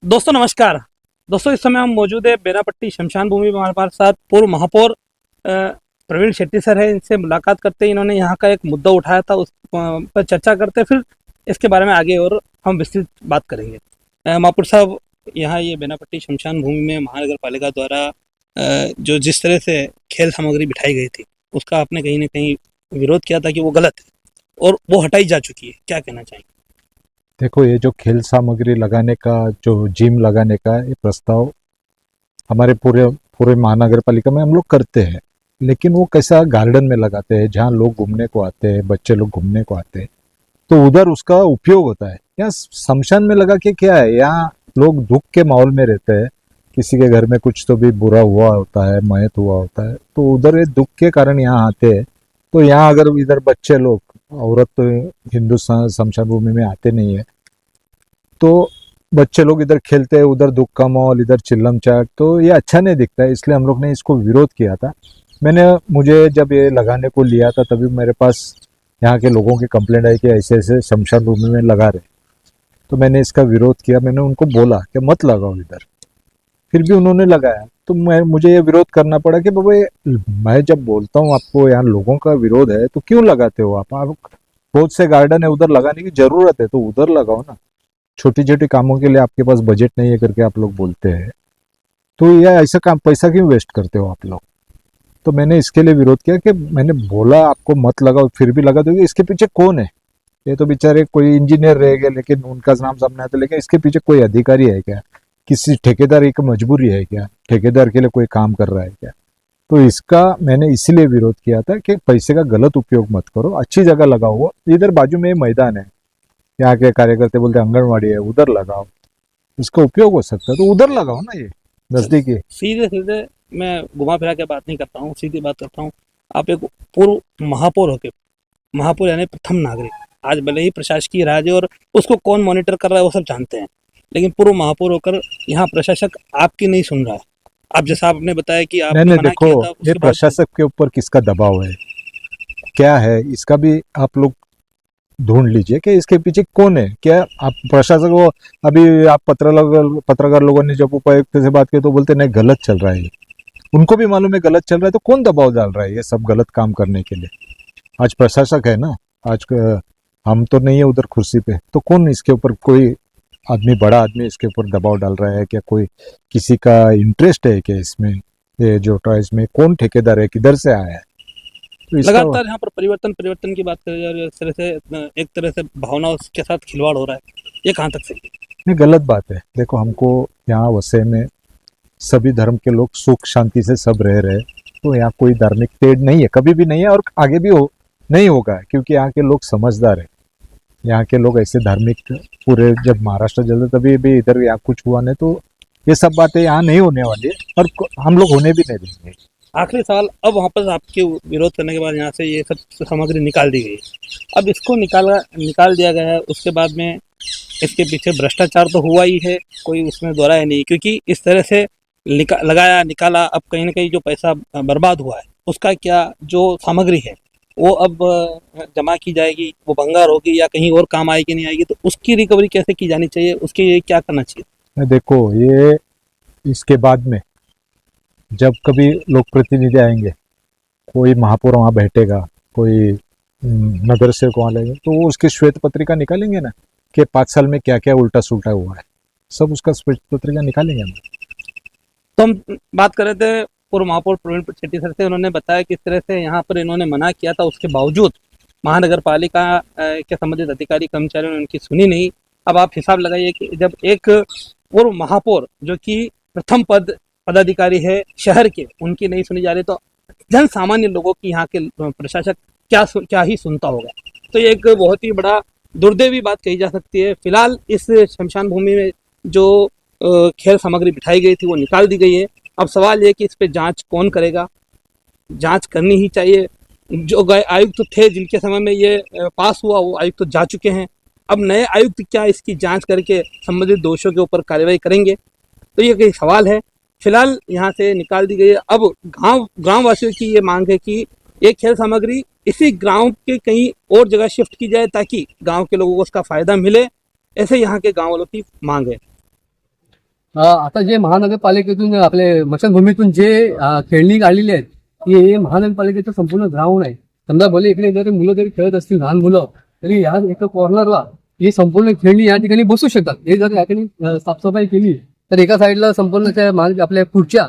दोस्तों नमस्कार। दोस्तों इस समय हम मौजूद है बेनापट्टी शमशान भूमि में। हमारे साथ पूर्व महापौर प्रवीण शेट्टी सर है। इनसे मुलाकात करते ही इन्होंने यहाँ का एक मुद्दा उठाया था, उस पर चर्चा करते फिर इसके बारे में आगे और हम विस्तृत बात करेंगे। महापौर साहब, यहाँ ये बेनापट्टी शमशान भूमि में महानगर पालिका द्वारा जो जिस तरह से खेल सामग्री बिठाई गई थी उसका आपने कहीं ना कहीं विरोध किया था कि वो गलत है और वो हटाई जा चुकी है, क्या कहना चाहेंगे? देखो, ये जो खेल सामग्री लगाने का, जो जिम लगाने का ये प्रस्ताव हमारे पूरे पूरे महानगर पालिका में हम लोग करते हैं, लेकिन वो कैसा गार्डन में लगाते हैं जहाँ लोग घूमने को आते हैं, बच्चे लोग घूमने को आते हैं, तो उधर उसका उपयोग होता है। यहाँ शमशान में लगा के क्या है, यहाँ लोग दुख के माहौल में रहते हैं, किसी के घर में कुछ तो भी बुरा हुआ होता है, मयत हुआ होता है, तो उधर ये दुख के कारण यहाँ आते हैं। तो यहाँ अगर इधर बच्चे लोग, औरत तो हिंदुस्तान शमशान भूमि में आते नहीं है, तो बच्चे लोग इधर खेलते हैं, उधर दुख का माहौल, इधर चिल्लम चाट, तो ये अच्छा नहीं दिखता है। इसलिए हम लोग ने इसको विरोध किया था। मुझे जब ये लगाने को लिया था तभी मेरे पास यहाँ के लोगों की कंप्लेंट आई कि ऐसे ऐसे शमशान भूमि में लगा रहे, तो मैंने इसका विरोध किया। मैंने उनको बोला कि मत लगाओ इधर, फिर भी उन्होंने लगाया, तो मुझे ये विरोध करना पड़ा कि बाबा मैं जब बोलता हूँ आपको यहाँ लोगों का विरोध है तो क्यों लगाते हो आप बहुत से गार्डन है उधर लगाने की जरूरत है तो उधर लगाओ ना, छोटी छोटी कामों के लिए आपके पास बजट नहीं है करके आप लोग बोलते हैं, तो ये ऐसा काम पैसा क्यों वेस्ट करते हो आप लोग। तो मैंने इसके लिए विरोध किया कि मैंने बोला आपको मत लगाओ, फिर भी लगा दोगे, इसके पीछे कौन है? ये तो बेचारे कोई इंजीनियर रह गए लेकिन उनका नाम सामने आता, लेकिन इसके पीछे कोई अधिकारी है क्या? किसी ठेकेदार की मजबूरी है क्या? ठेकेदार के लिए कोई काम कर रहा है क्या? तो इसका मैंने इसीलिए विरोध किया था कि पैसे का गलत उपयोग मत करो, अच्छी जगह लगाओ। वो इधर बाजू में मैदान है, यहाँ के कार्यकर्ते बोलते आंगनवाड़ी है, उधर लगाओ, इसका उपयोग हो सकता है तो उधर लगाओ ना, ये नजदीकी। सीधे सीधे मैं घुमा फिरा के बात नहीं करता हूँ, सीधी बात करता हूँ। आप एक पूर्व महापौर होके, महापौर यानी प्रथम नागरिक, आज भले ही प्रशासकीय राज है और उसको कौन मॉनिटर कर रहा है वो सब जानते हैं, लेकिन पूर्व महापौर होकर यहाँ प्रशासक आपकी नहीं सुन रहा है। आप जैसा आपने बताया कि आपने नहीं मना देखो, किया था, ये उसके बाद प्रशासक के ऊपर किसका दबाव है, क्या है, इसका भी आप लोग ढूंढ लीजिए कि इसके पीछे कौन है। क्या आप प्रशासक को, अभी आप पत्रकार लोगों ने जब उपायुक्त से बात की तो बोलते नहीं गलत चल रहा है, उनको भी मालूम है गलत चल रहा है, तो कौन दबाव डाल रहा है ये सब गलत काम करने के लिए? आज प्रशासक है ना, हम तो नहीं है उधर कुर्सी पे, तो कौन इसके ऊपर, कोई आदमी, बड़ा आदमी इसके ऊपर दबाव डाल रहा है क्या? कोई किसी का इंटरेस्ट है क्या इसमें? ये जो इसमें कौन ठेकेदार है, किधर से आया है? तो इसका लगातार यहाँ पर परिवर्तन परिवर्तन की बात करें और एक तरह से भावनाओं के साथ खिलवाड़ हो रहा है, ये कहाँ तक सही है? नहीं, गलत बात है। देखो, हमको यहाँ वसई में सभी धर्म के लोग सुख शांति से सब रह रहे हैं, तो यहाँ कोई धार्मिक तेड़ नहीं है, कभी भी नहीं है और आगे भी नहीं होगा, क्योंकि यहाँ के लोग समझदार है। यहाँ के लोग ऐसे धार्मिक, पूरे जब महाराष्ट्र जलते तभी भी इधर यहाँ कुछ हुआ नहीं, तो ये सब बातें यहाँ नहीं होने वाली है और हम लोग होने भी नहीं देंगे। आखिरी साल अब वापस आपके विरोध करने के बाद यहाँ से ये सब सामग्री निकाल दी गई। अब इसको निकाल दिया गया है, उसके बाद में इसके पीछे भ्रष्टाचार तो हुआ ही है, कोई उसमें दोहरा है नहीं, क्योंकि इस तरह से लगाया निकाला, अब कहीं ना कहीं जो पैसा बर्बाद हुआ है उसका क्या, जो सामग्री है वो अब जमा की जाएगी, वो भंगार होगी या कहीं और काम आएगी नहीं आएगी, तो उसकी रिकवरी कैसे की जानी चाहिए, उसके लिए क्या करना चाहिए? देखो, ये इसके बाद में जब कभी लोक प्रतिनिधि आएंगे, कोई महापौर वहाँ बैठेगा, कोई नगर सेवक वहाँ लेंगे, तो वो उसकी श्वेत पत्रिका निकालेंगे ना कि 5 साल में क्या क्या उल्टा सुल्टा हुआ है, सब उसका श्वेत पत्रिका निकालेंगे हम। तो हम बात कर रहे थे पूर्व महापौर प्रवीण शेट्टी सर से। उन्होंने बताया किस तरह से यहाँ पर इन्होंने मना किया था, उसके बावजूद महानगर पालिका के संबंधित अधिकारी कर्मचारियों ने उनकी सुनी नहीं। अब आप हिसाब लगाइए कि जब एक पूर्व महापौर जो कि प्रथम पदाधिकारी है शहर के, उनकी नहीं सुनी जा रही, तो जन सामान्य लोगों की यहाँ के प्रशासक क्या ही सुनता होगा। तो ये एक बहुत ही बड़ा दुर्दैवी बात कही जा सकती है। फिलहाल इस शमशान भूमि में जो खेल सामग्री बिठाई गई थी वो निकाल दी गई है। अब सवाल ये कि इस पे जांच कौन करेगा? जांच करनी ही चाहिए। जो आयुक्त थे जिनके समय में ये पास हुआ, वो आयुक्त तो जा चुके हैं। अब नए आयुक्त क्या इसकी जांच करके संबंधित दोषों के ऊपर कार्रवाई करेंगे? तो ये कई सवाल है। फिलहाल यहाँ से निकाल दी गई है। अब गांव वासियों की ये मांग है कि ये खेल सामग्री इसी गांव के कहीं और जगह शिफ्ट की जाए ताकि गांव के लोगों को उसका फायदा मिले। ऐसे यहाँ के गांव वालों की मांग है। आता जे महानगरपालिकेतून आपले स्मशानभूमीतून जे खेळणी काढलेली आहेत हे महानगरपालिकेचं संपूर्ण ग्राउंड आहे. समजा भले इकडे जरी मुलं जरी खेळत असतील लहान मुलं तरी या एका कॉर्नरला ही संपूर्ण खेळणी या ठिकाणी बसू शकतात. हे जर या ठिकाणी साफसफाई केली तर एका साईडला संपूर्ण त्या आपल्या खुर्च्या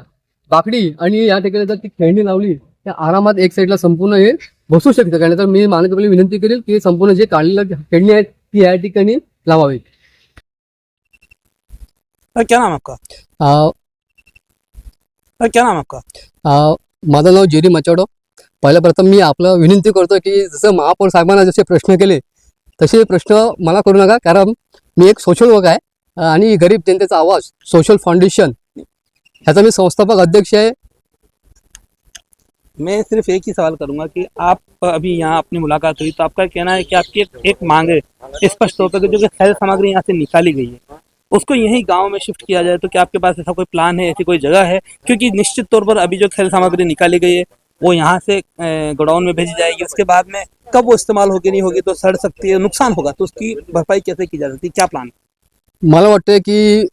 बाकडी आणि या ठिकाणी जर ती खेळणी लावली तर आरामात एक साईडला संपूर्ण हे बसू शकतं. कारण तर मी महानगरपालिकेला विनंती करेल की संपूर्ण जे काढलेलं खेळणी आहेत ती या ठिकाणी लावावी. क्या नाम है आपका? क्या नाम है आपका? माझं नाव जेरी मचाडो. पहिल्या प्रथम मी आपलं विनंती करतो की जसं महापौर साहेबांना जसे प्रश्न केले तसे प्रश्न मला करू नका. कारण मी एक सोशल वर्क आहे आणि गरीब जनतेचा आवाज सोशल फाउंडेशन ह्याचा मी संस्थापक अध्यक्ष आहे. मैं सिर्फ एक ही सवाल करूंगा कि आप अभी यहाँ अपनी मुलाकात हुई तो आपका कहना है कि आपकी एक मांग है स्पष्ट तौर पर कि जो कि खेल सामग्री यहाँ से निकाली गई है उसको यही गांव में शिफ्ट किया जाए, तो क्या आपके पास ऐसा कोई प्लान है, ऐसी कोई जगह है? क्योंकि निश्चित तौर पर अभी जो खेल सामग्री निकाली गई है वो यहाँ से गोडाउन में भेजी जाएगी, उसके बाद में कब वो इस्तेमाल होगी नहीं होगी तो सड़ सकती है, नुकसान होगा, तो उसकी भरपाई कैसे की जा सकती है, क्या प्लान? मला वाटतं की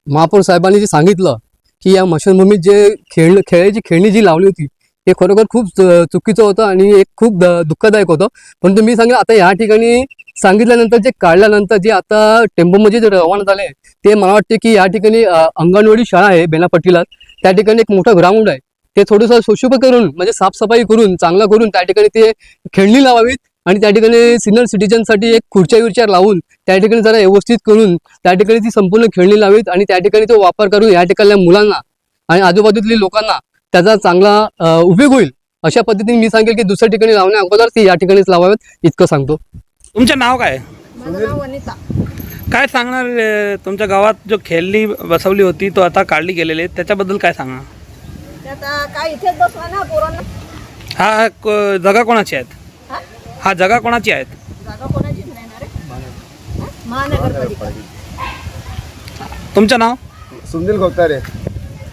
महापौर साहेबांनी जे सांगितलं की या स्मशानभूमीत जे खेळाची खेळणी जी लावली होती हे खरोखर खूप चुकीचं होतं आणि एक खूप दुःखदायक होतं. परंतु मी सांगेन आता या ठिकाणी सांगितल्यानंतर जे काढल्यानंतर जे आता टेम्पोमध्ये जे रवाना झाले ते मला वाटते की या ठिकाणी अंगणवाडी शाळा आहे बेनापट्टीला, त्या ठिकाणी एक मोठं ग्राउंड आहे, ते थोडंसं सुशोभ करून म्हणजे साफसफाई करून चांगलं करून त्या ठिकाणी ते खेळणी लावावीत आणि त्या ठिकाणी सिनियर सिटीजनसाठी एक खुर्च्या लावून त्या ठिकाणी जरा व्यवस्थित करून त्या ठिकाणी ती संपूर्ण खेळणी लावीत आणि त्या ठिकाणी तो वापर करून या ठिकाणल्या मुलांना आणि आजूबाजूतील लोकांना त्याचा चांगला उपयोग होईल. अशा पद्धतीने मी सांगेल की दुसऱ्या ठिकाणी लावण्या अगोदर ती या ठिकाणीच लावावेत इतकं सांगतो. तुमचं नाव काय? माझं नाव वनिता. काय सांगणार तुमच्या गावात जो खेळणी बसवली होती तो आता काढली गेलेली आहे त्याच्याबद्दल काय सांगणार? ते आता काय इथेच बसवा ना पोरांना. जागा कोणाची आहेत? हा? हा जागा कोणाची आहेत? जागा कोणाचीच नाही ना रे. महानगरपालिका. तुमचं नाव? सुनील गोतारे.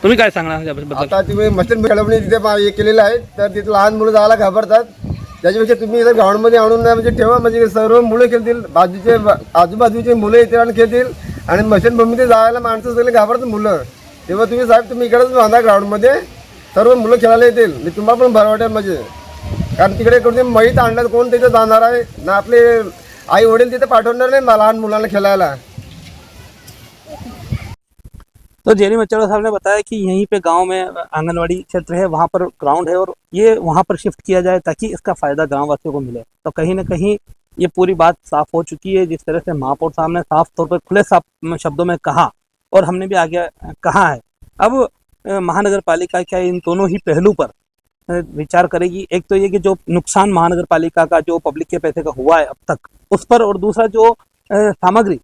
तुम्ही काय सांगणार याबद्दल? आता तुम्ही मशीन खेळवणी तिथे हे केलेलं आहे तर तिथे लहान मुलं जायला घाबरतात. त्याच्यापेक्षा तुम्ही इथं ग्राउंडमध्ये आणून म्हणजे ठेवा, म्हणजे सर्व मुलं खेळतील, आजूबाजूचे मुलं येतील आणि खेळतील आणि मशीनभूमीमध्ये जायला माणसं सगळे घाबरतात मुलं. तेव्हा तुम्ही साहेब तुम्ही इकडेच बांधा ग्राउंडमध्ये, सर्व मुलं खेळायला येतील. मी तुम्हाला पण बरं वाटेल म्हणजे, कारण तिकडे कोणते माहीत आणलं कोण तिथे जाणार आहे ना, आपले आई वडील तिथे पाठवणार नाही लहान मुलांना खेळायला. तो जेरी मच्चरो साहब ने बताया कि यहीं पे गांव में आंगनवाड़ी क्षेत्र है, वहाँ पर ग्राउंड है और ये वहाँ पर शिफ्ट किया जाए ताकि इसका फ़ायदा गांव वासियों को मिले. तो कहीं ना कहीं ये पूरी बात साफ हो चुकी है. जिस तरह से महापौर साहब ने साफ तौर पर खुले साफ शब्दों में कहा और हमने भी आगे कहा है, अब महानगर पालिका क्या इन दोनों ही पहलू पर विचार करेगी. एक तो ये कि जो नुकसान महानगर पालिका का जो पब्लिक के पैसे का हुआ है अब तक उस पर, और दूसरा जो सामग्री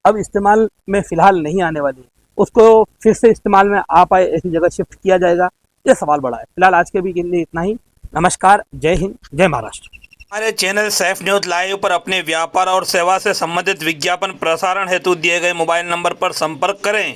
अब इस्तेमाल में फ़िलहाल नहीं आने वाली है उसको फिर से इस्तेमाल में आ पाए ऐसी जगह शिफ्ट किया जाएगा, ये सवाल बड़ा है. फिलहाल आज के भी के लिए इतना ही. नमस्कार, जय हिंद, जय महाराष्ट्र. हमारे चैनल सैफ न्यूज़ लाइव पर अपने व्यापार और सेवा से संबंधित विज्ञापन प्रसारण हेतु दिए गए मोबाइल नंबर पर संपर्क करें.